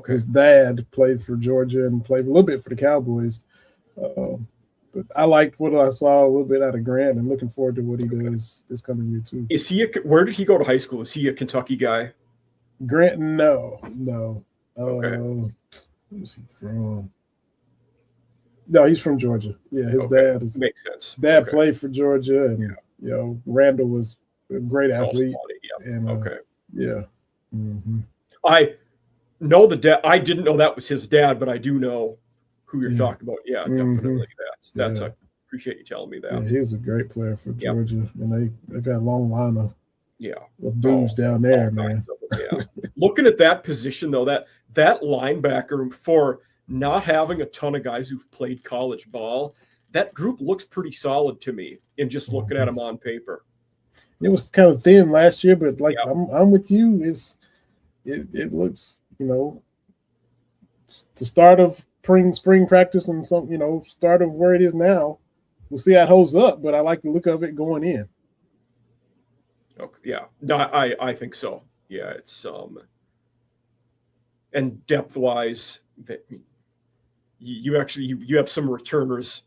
His dad played for Georgia and played a little bit for the Cowboys. But I liked what I saw a little bit out of Grant, and looking forward to what he does this coming year too. Is he? Where did he go to high school? Is he a Kentucky guy? Grant, no. Where's he from? No, he's from Georgia. Yeah, his dad is. Makes sense. Dad played for Georgia, and Randall was a great athlete. Yeah. And Okay. yeah. Mm-hmm. I know the dad. I didn't know that was his dad, but I do know who you're talking about. Yeah, Mm-hmm. definitely. That's. Yeah. I appreciate you telling me that. Yeah, he was a great player for Georgia, and they've had a long line of dudes down there, man. Yeah. Looking at that position though, that linebacker, for not having a ton of guys who've played college ball, that group looks pretty solid to me in just looking at them on paper. It was kind of thin last year, but like I'm with you. It looks, the start of spring practice and some, start of where it is now. We'll see how it holds up, but I like the look of it going in. Okay. Yeah. No, I think so. Yeah, it's and depth wise, that you have some returners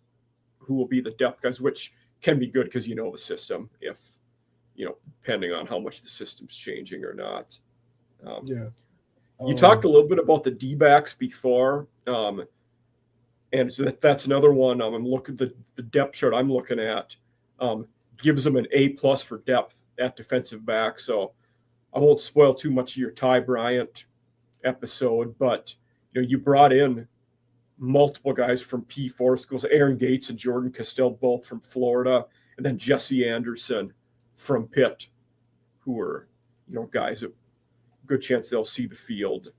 who will be the depth guys, which can be good because the system, if depending on how much the system's changing or not. You talked a little bit about the D-backs before, and so that's another one. I'm looking at the depth chart I'm looking at, gives them an A+ for depth at defensive back. So I won't spoil too much of your Ty Bryant episode, but you brought in multiple guys from P4 schools, Aaron Gates and Jordan Castell, both from Florida, and then Jesse Anderson from Pitt, who were guys that good chance they'll see the field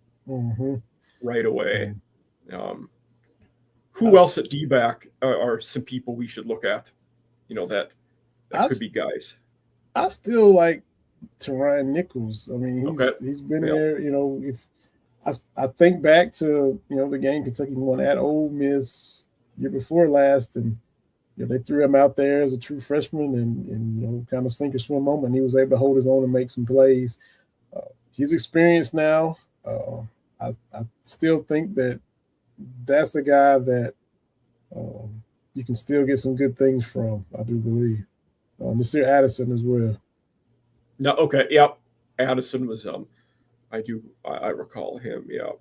right away. Who else at D-back are some people we should look at? That could be guys. I still like Teron Nichols. I mean, he's been there. If I think back to the game Kentucky won at Ole Miss year before last, and they threw him out there as a true freshman, and kind of sink or swim moment. He was able to hold his own and make some plays. He's experienced now. I still think that's a guy that you can still get some good things from. I do believe. Mr. Addison as well. No, okay, yep. Addison was I recall him. Yeah.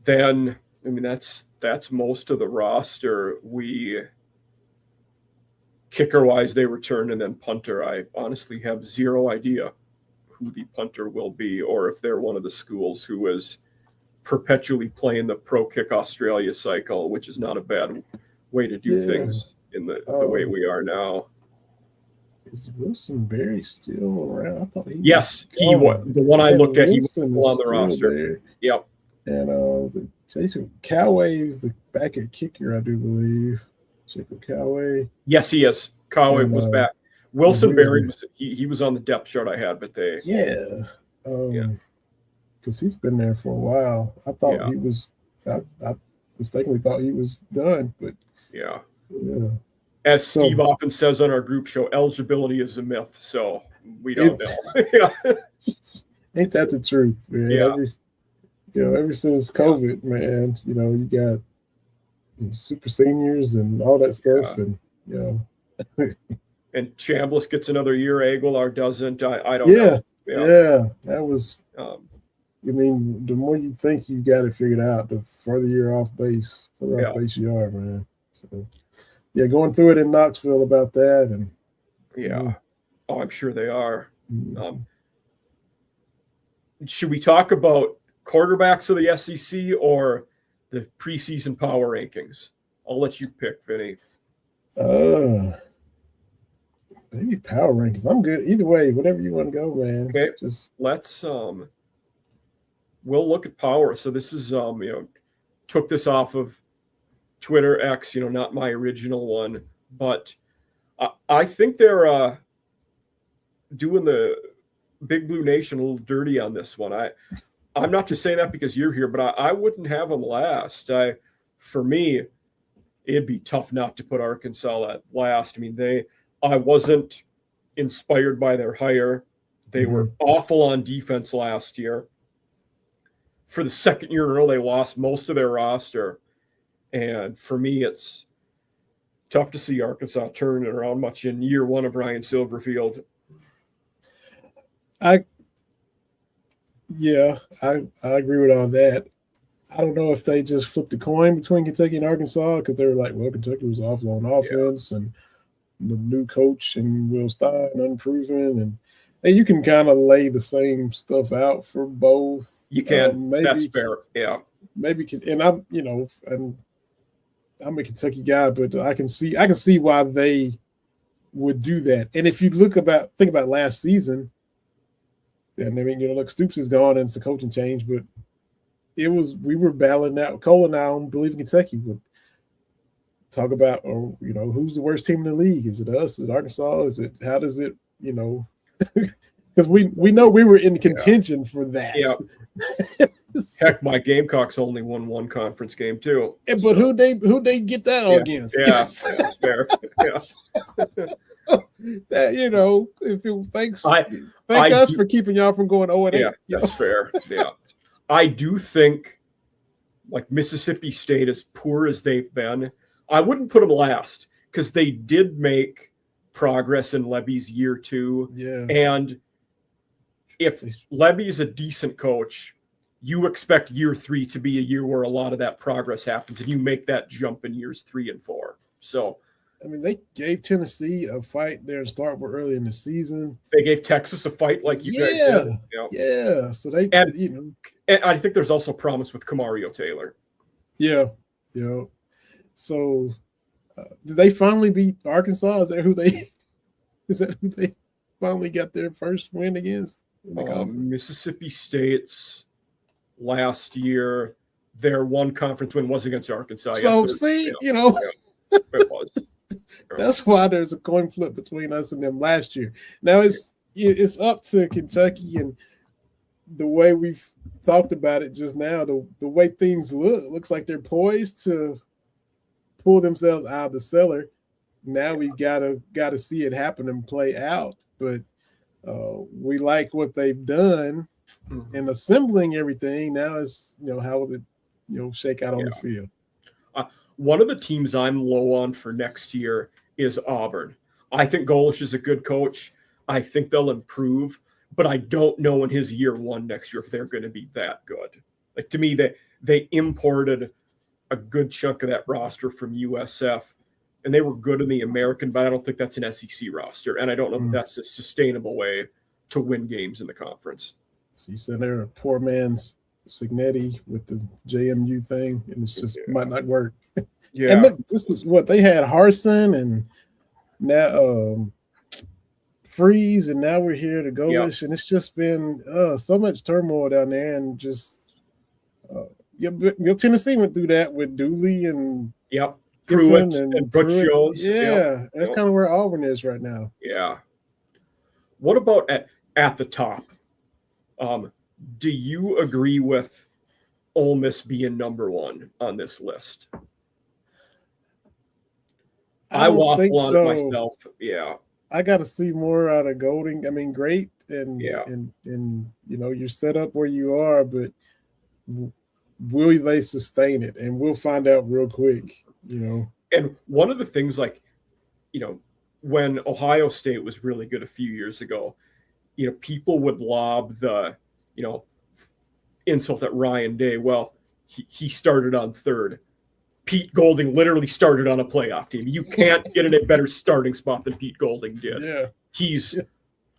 Then that's most of the roster. Kicker wise, they return, and then punter. I honestly have zero idea who the punter will be, or if they're one of the schools who is perpetually playing the Pro Kick Australia cycle, which is not a bad way to do things in the way we are now. Is Wilson Berry still around? I thought he was the one I looked at. He was still on the roster. There. Yep. And Jason Coway is the back at kicker, I do believe. Jacob Coway. Yes, he is. Coway was back. Wilson Berry he was on the depth chart I had, but they because he's been there for a while. I thought he was. I mistakenly thought he was done, but yeah. As Steve often says on our group show, eligibility is a myth, so we don't know. Ain't that the truth, man? Yeah. Ever since COVID, man, you got super seniors and all that stuff, and and Chambliss gets another year. Aguilar doesn't. I don't know. Yeah, that was. The more you think you got it figured out, the further you're off base, you are, man. So. Yeah, going through it in Knoxville about that, and oh, I'm sure they are. Should we talk about quarterbacks of the SEC or the preseason power rankings? I'll let you pick, Vinny. Maybe power rankings. I'm good either way. Whatever you want to go, man. Okay, let's we'll look at power. So this is took this off of Twitter X, not my original one, but I think they're doing the Big Blue Nation a little dirty on this one. I'm not just saying that because you're here, but I wouldn't have them last. For me, it'd be tough not to put Arkansas at last. I wasn't inspired by their hire. They were awful on defense last year. For the second year in a row, they lost most of their roster. And for me, it's tough to see Arkansas turn it around much in year one of Ryan Silverfield. I agree with all that. I don't know if they just flipped the coin between Kentucky and Arkansas because they were like, well, Kentucky was awful on offense, and the new coach and Will Stein, unproven, and you can kind of lay the same stuff out for both. You can. Maybe That's fair. Yeah. Maybe, and I'm a Kentucky guy, but I can see why they would do that. And if you think about last season, and I mean, look, Stoops is gone and it's a coaching change, but we were battling out. Cole and I on BleavInKentucky would talk about, who's the worst team in the league? Is it us? Is it Arkansas? How does it, because we know we were in contention for that. Yeah. Heck, my Gamecocks only won one conference game too. But so. who they get that all against? Yeah, fair. Yeah. That thank us for keeping y'all from going 0-8. Yeah, that's fair. Yeah, I do think, like, Mississippi State, as poor as they've been, I wouldn't put them last because they did make progress in Levy's year 2. Yeah, and if Levy's a decent coach, you expect year 3 to be a year where a lot of that progress happens, and you make that jump in years 3 and 4. So, I mean, they gave Tennessee a fight there to start with early in the season. They gave Texas a fight like you guys did. Yeah. So they, and I think there's also promise with Kamario Taylor. Yeah. So, did they finally beat Arkansas? Is that who they finally got their first win against? Mississippi State's last year, their one conference win was against Arkansas. So it was. That's why there's a coin flip between us and them last year. Now it's up to Kentucky, and the way we've talked about it just now, the way things looks like they're poised to pull themselves out of the cellar. Now we've got to see it happen and play out, but we like what they've done in assembling everything. Now is how will it shake out on the field. One of the teams I'm low on for next year is Auburn. I think Golish is a good coach. I think they'll improve, but I don't know in his year 1 next year if they're going to be that good. Like, to me, they imported a good chunk of that roster from USF, and they were good in the American, but I don't think that's an SEC roster, and I don't know if that's a sustainable way to win games in the conference. So you said they're a poor man's Signetti with the JMU thing, and it just might not work. Yeah. And look, this is what they had: Harsin and now Freeze, and now we're here to Golish, and it's just been so much turmoil down there, and just Tennessee went through that with Dooley and Pruitt and Butch Jones. Yeah, that's kind of where Auburn is right now. Yeah. What about at the top? Do you agree with Ole Miss being number 1 on this list? I waffle on it myself. Yeah. I got to see more out of Golding. I mean, great, and you're set up where you are, but will they sustain it? And we'll find out real quick. And one of the things, when Ohio State was really good a few years ago, people would lob the insult at Ryan Day. Well, he started on third. Pete Golding literally started on a playoff team. You can't get in a better starting spot than Pete Golding did. Yeah. He's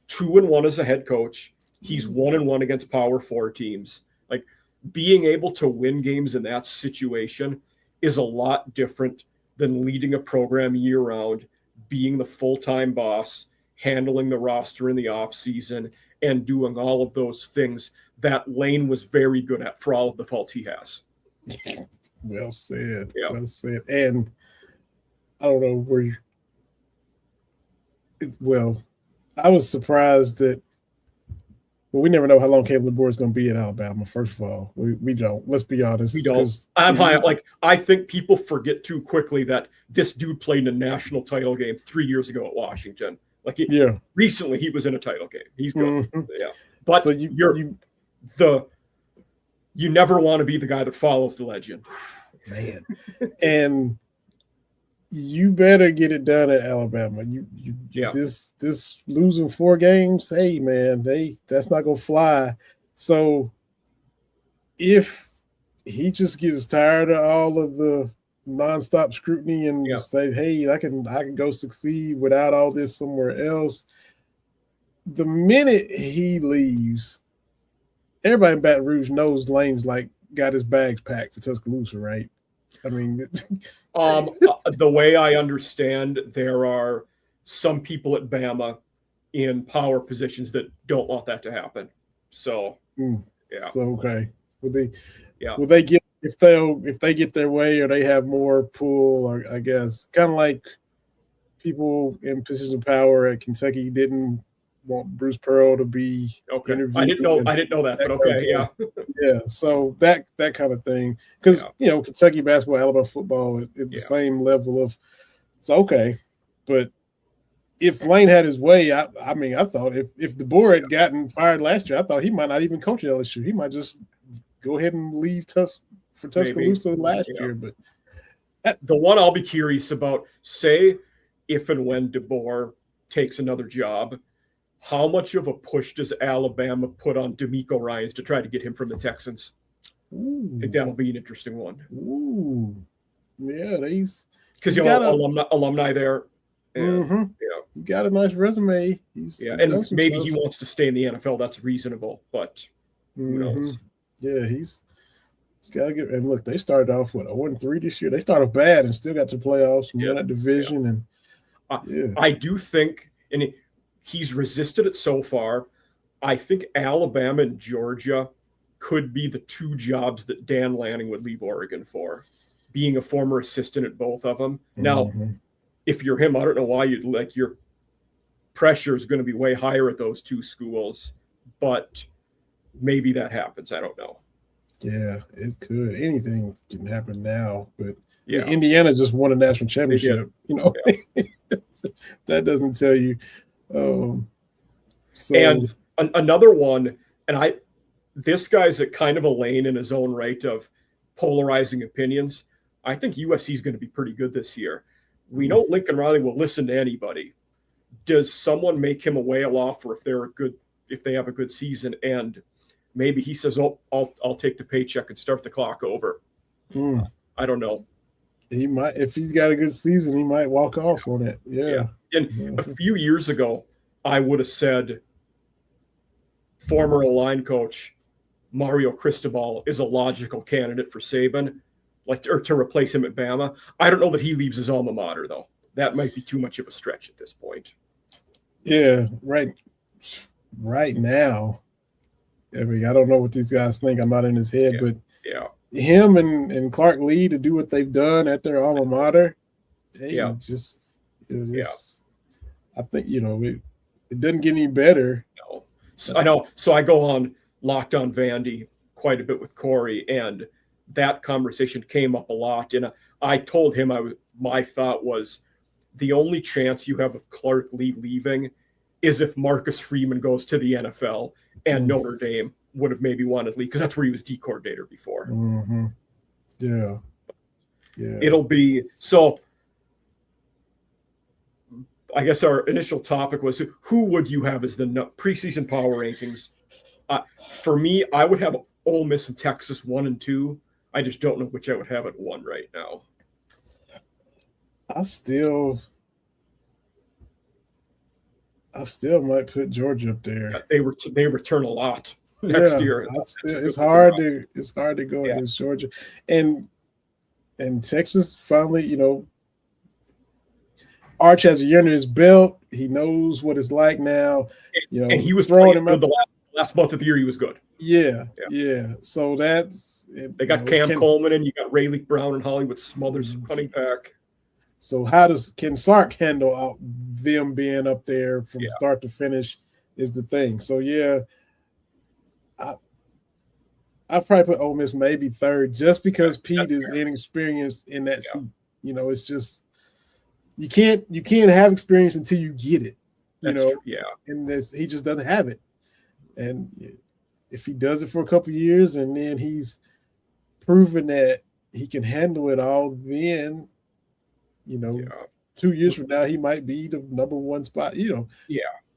2-1 as a head coach. He's 1-1 against Power 4 teams. Like, being able to win games in that situation is a lot different than leading a program year round, being the full-time boss, handling the roster in the off season, and doing all of those things that Lane was very good at for all of the faults he has. Well said. Yeah. Well said. And I don't know where I was surprised that we never know how long Caleb DeBoer is going to be at Alabama. First of all, we don't. Let's be honest. We don't. I'm high. I think people forget too quickly that this dude played in a national title game 3 years ago at Washington. Recently he was in a title game. He's good. Mm-hmm. Yeah. But so you never want to be the guy that follows the legend. Man. And you better get it done at Alabama. This losing 4 games, hey man, that's not gonna fly. So if he just gets tired of all of the nonstop scrutiny and just say, hey, I can go succeed without all this somewhere else. The minute he leaves, everybody in Baton Rouge knows Lane's like got his bags packed for Tuscaloosa, right? I mean, the way I understand, there are some people at Bama in power positions that don't want that to happen. So, yeah. So okay, will they get if they get their way, or they have more pull, or I guess kind of like people in positions of power at Kentucky didn't want Bruce Pearl to be interviewed. I didn't know that, but okay, yeah. Yeah, so that kind of thing, because Kentucky basketball, Alabama football at the same level of, so okay, but if Lane had his way, I mean, I thought if DeBoer had gotten fired last year, I thought he might not even coach at LSU. He might just go ahead and leave for Tuscaloosa last year. But the one I'll be curious about, say, if and when DeBoer takes another job, how much of a push does Alabama put on D'Amico Ryans to try to get him from the Texans? I think that'll be an interesting one. Ooh, yeah, because alumni there. And, he got a nice resume. And maybe he wants to stay in the NFL. That's reasonable, but who knows? Yeah, he's got to get. And look, they started off with 0-3 this year. They started off bad and still got to playoffs, won that division, and I do think, and he's resisted it so far. I think Alabama and Georgia could be the two jobs that Dan Lanning would leave Oregon for, being a former assistant at both of them. Now, if you're him, I don't know why you'd like, your pressure is going to be way higher at those two schools, but maybe that happens. I don't know. Yeah, it could. Anything can happen now, but Indiana just won a national championship. That doesn't tell you. And another one, and this guy's a kind of a lane in his own right of polarizing opinions. I think USC is going to be pretty good this year. We know Lincoln Riley will listen to anybody. Does someone make him a whale offer if they have a good season, and maybe he says, "Oh, I'll take the paycheck and start the clock over." I don't know. He might, if he's got a good season, he might walk off on it. Yeah. And a few years ago, I would have said former O-line coach Mario Cristobal is a logical candidate for Saban, or to replace him at Bama. I don't know that he leaves his alma mater, though. That might be too much of a stretch at this point. Yeah, right now. I mean, I don't know what these guys think. I'm not in his head, but him and Clark Lee to do what they've done at their alma mater, I think, it doesn't get any better. No. I know. So I go on Locked On Vandy quite a bit with Corey, and that conversation came up a lot. And I told him my thought was the only chance you have of Clark Lee leaving is if Marcus Freeman goes to the NFL and Notre Dame would have maybe wanted Lee, because that's where he was D coordinator before. Yeah. It'll be so. I guess our initial topic was, who would you have as the preseason power rankings? For me, I would have Ole Miss and Texas 1 and 2. I just don't know which I would have at 1 right now. I still might put Georgia up there. They return a lot next year. It's hard to go against Georgia, and Texas finally, Arch has a year under his belt. He knows what it's like now. And he was throwing him the last month of the year. He was good. Yeah. So they got Cam Coleman, and you got Rayleigh Brown and Hollywood Smothers running back. So can Sark handle them being up there from start to finish is the thing. So I probably put Ole Miss maybe 3rd, just because Pete is inexperienced in that seat. It's just you can't have experience until you get it. True. And he just doesn't have it. And if he does it for a couple of years and then he's proven that he can handle it all, then 2 years from now he might be the number 1 spot.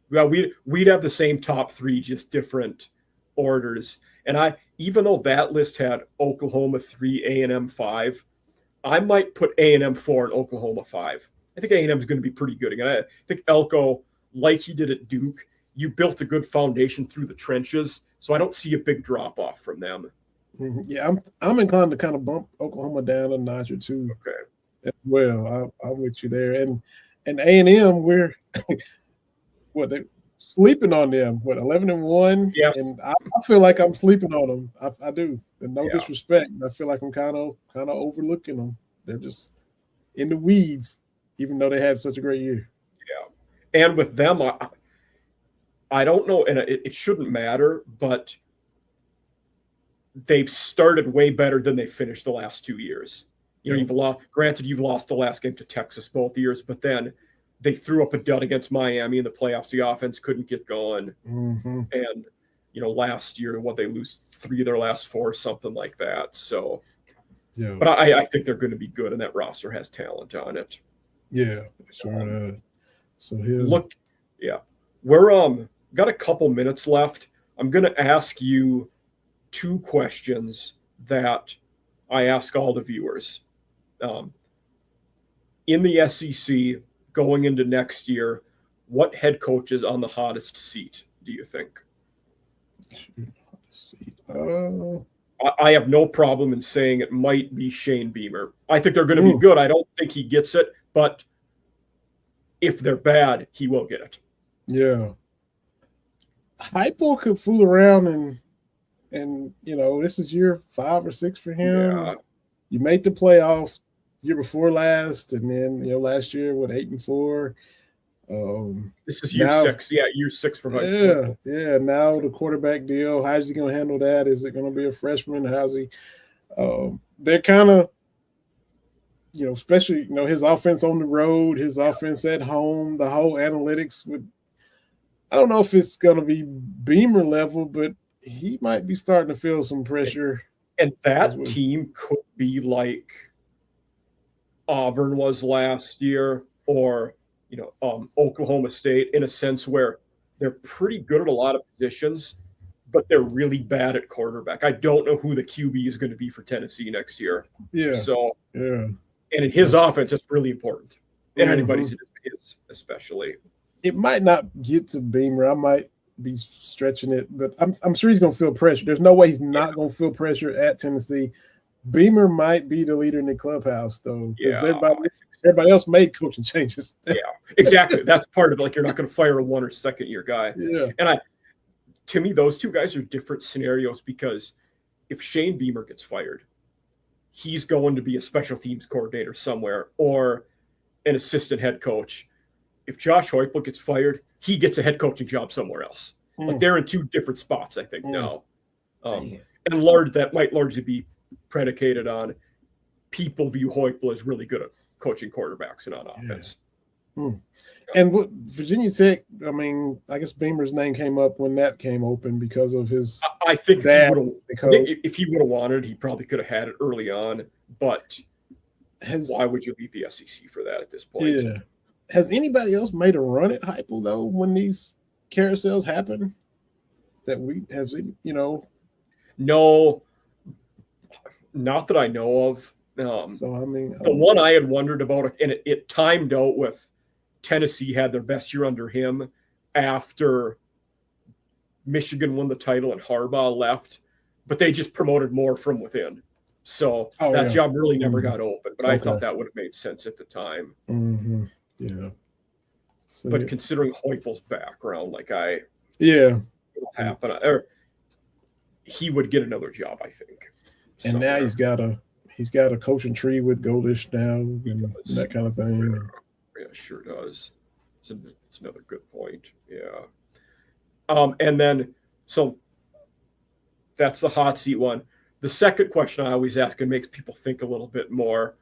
Well, we'd have the same top 3, just different orders. And even though that list had Oklahoma 3, A&M 5, I might put A&M 4 and Oklahoma 5. I think A&M is going to be pretty good again. I think Elko, like he did at Duke, you built a good foundation through the trenches, so I don't see a big drop off from them. Yeah, I'm inclined to kind of bump Oklahoma down a notch or two. Okay. As well, I'm with you there, and A&M, we're what they sleeping on them. What 11-1? Yeah. And I feel like I'm sleeping on them. I do. And no disrespect. I feel like I'm kind of overlooking them. They're just in the weeds, even though they had such a great year. Yeah, and with them, I don't know, and it shouldn't matter, but they've started way better than they finished the last 2 years. You know, you've lost the last game to Texas both years, but then they threw up a dud against Miami in the playoffs. The offense couldn't get going. Mm-hmm. And, you know, last year, they lose 3 of their last 4, something like that. So, yeah. But I think they're going to be good, and that roster has talent on it. Yeah, sure does. So here, look, we're got a couple minutes left. I'm going to ask you 2 questions that I ask all the viewers. In the SEC, going into next year, what head coach is on the hottest seat, do you think? I have no problem in saying it might be Shane Beamer. I think they're going to be good. I don't think he gets it, but if they're bad, he will get it. Yeah. Heupel could fool around and you know, this is year 5 or 6 for him. Yeah. You made the playoff year before last, and then last year 8-4. This is year 6. Yeah, year 6 for Heupel. Yeah. Now the quarterback deal. How's he going to handle that? Is it going to be a freshman? How's he? They're kind of, especially his offense on the road, his offense at home, the whole analytics would. I don't know if it's going to be Beamer level, but he might be starting to feel some pressure. And that team could be like Auburn was last year, or Oklahoma State, in a sense where they're pretty good at a lot of positions, but they're really bad at quarterback. I don't know who the QB is going to be for Tennessee next year. Yeah. So, and in his offense, it's really important. And anybody's is, especially. It might not get to Beamer. I might be stretching it, but I'm sure he's going to feel pressure. There's no way he's not going to feel pressure at Tennessee. Beamer might be the leader in the clubhouse, though, because everybody else made coaching changes. Yeah, exactly. That's part of it. Like, you're not going to fire a 1 or 2nd year guy. Yeah. And to me, those 2 guys are different scenarios, because if Shane Beamer gets fired, he's going to be a special teams coordinator somewhere or an assistant head coach. If Josh Heupel gets fired, he gets a head coaching job somewhere else. Like, they're in 2 different spots, I think, now. And that might largely be predicated on people view Heupel as really good at coaching quarterbacks and on offense. And what Virginia Tech, I guess Beamer's name came up when that came open because of his. I think if he would have wanted, he probably could have had it early on. But why would you leave the SEC for that at this point? Yeah. Has anybody else made a run at Heupel though when these carousels happen? That we have, No, not that I know of. The one I had wondered about, and it timed out with Tennessee had their best year under him after Michigan won the title and Harbaugh left, but they just promoted more from within. So job really never got open, but I thought that would have made sense at the time. Yeah. So, but considering Heupel's background, it'll happen. Or he would get another job, I think. And somewhere. Now he's got a coaching tree with Goldish now and that kind of thing. Yeah, sure does. It's another good point. Yeah. And then so that's the hot seat one. The second question I always ask, and makes people think a little bit more: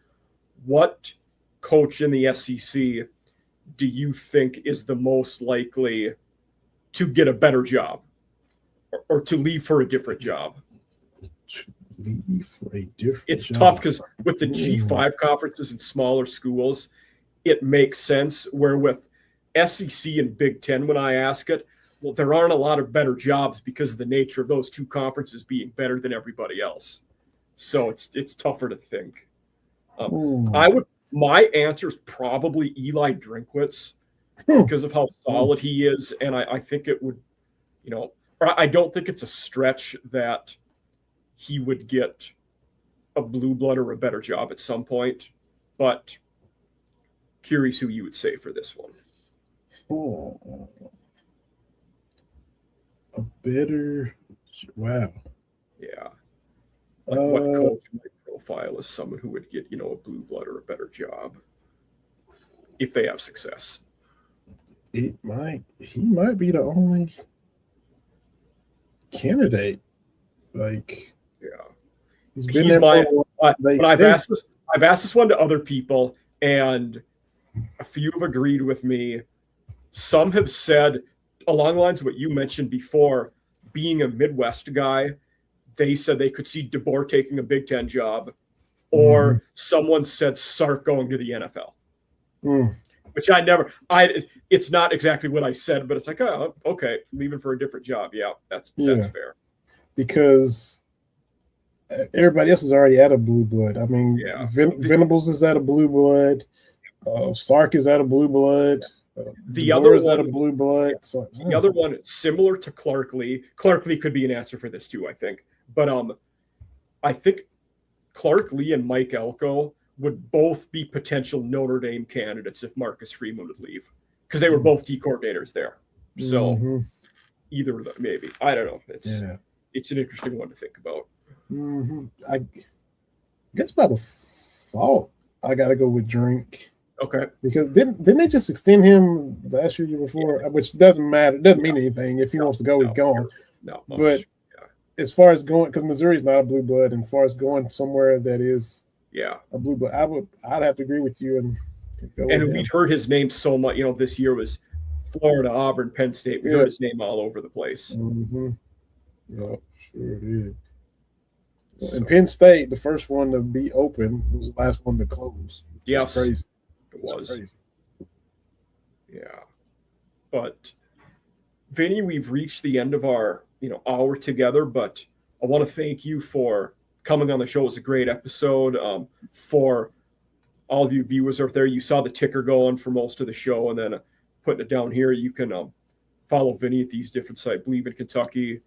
what coach in the SEC do you think is the most likely to get a better job or to leave for a different job? It's tough because with the G5 conferences and smaller schools, it makes sense. Where with SEC and Big Ten, when I ask it, well, there aren't a lot of better jobs because of the nature of those 2 conferences being better than everybody else. So it's tougher to think. My answer is probably Eli Drinkwitz because of how solid he is. And I think it would, I don't think it's a stretch that he would get a blue blood or a better job at some point. But curious who you would say for this one. A better, wow. Yeah. Like what coach might profile as someone who would get, a blue blood or a better job if they have success. He might be the only candidate. Like, yeah, he's been there. But I've asked this one to other people, and a few have agreed with me. Some have said, along the lines of what you mentioned before, being a Midwest guy, they said they could see DeBoer taking a Big Ten job, or someone said Sark going to the NFL. Which it's not exactly what I said, but it's like, oh, okay, leaving for a different job. Yeah, that's fair. Because everybody else is already at a blue blood. I mean, Venables is at a blue blood. Sark is at a blue blood. The other one is at a blue blood. So, the other one, similar to Clark Lee. Clark Lee could be an answer for this too, I think. But I think Clark Lee and Mike Elko would both be potential Notre Dame candidates if Marcus Freeman would leave, because they were both D coordinators there. So either of them, maybe. I don't know. It's an interesting one to think about. I guess by default, I got to go with Drink. Okay. Because didn't they just extend him last year before? Yeah. Which doesn't matter. It doesn't mean anything. If he wants to go, he's gone. But as far as going, because Missouri's not a blue blood, and as far as going somewhere that is a blue blood, I'd have to agree with you and go. And we'd heard his name so much. This year was Florida, Auburn, Penn State. We heard his name all over the place. Yeah, sure it is. And Penn State, the first one to be open, was the last one to close. Yes, crazy. It was crazy. Yeah, but Vinny, we've reached the end of our hour together. But I want to thank you for coming on the show. It was a great episode. For all of you viewers out there, you saw the ticker going for most of the show, and then putting it down here. You can follow Vinny at these different sites: BleavInKentucky,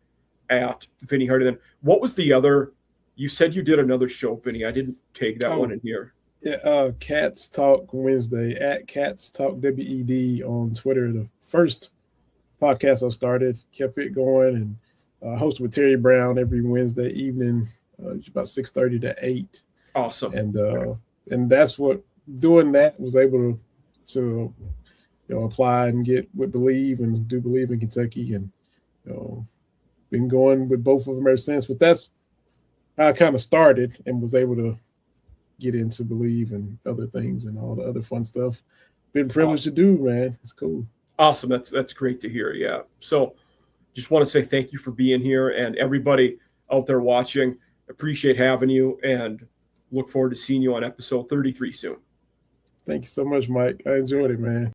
at Vinny Hardy. Then what was the other? You said you did another show, Vinny. I didn't take that one in here. Yeah, Cats Talk Wednesday, at Cats Talk WED on Twitter. The first podcast I started, kept it going, and hosted with Terry Brown every Wednesday evening, about 6:30 to 8. Awesome. And that's what doing that was able to apply and get with Believe and do Believe in Kentucky, and been going with both of them ever since. But that's how I kind of started and was able to get into Believe and other things and all the other fun stuff. Been privileged to do, man. It's cool. Awesome. That's great to hear. Yeah. So just want to say thank you for being here, and everybody out there watching. Appreciate having you, and look forward to seeing you on episode 33 soon. Thank you so much, Mike. I enjoyed it, man.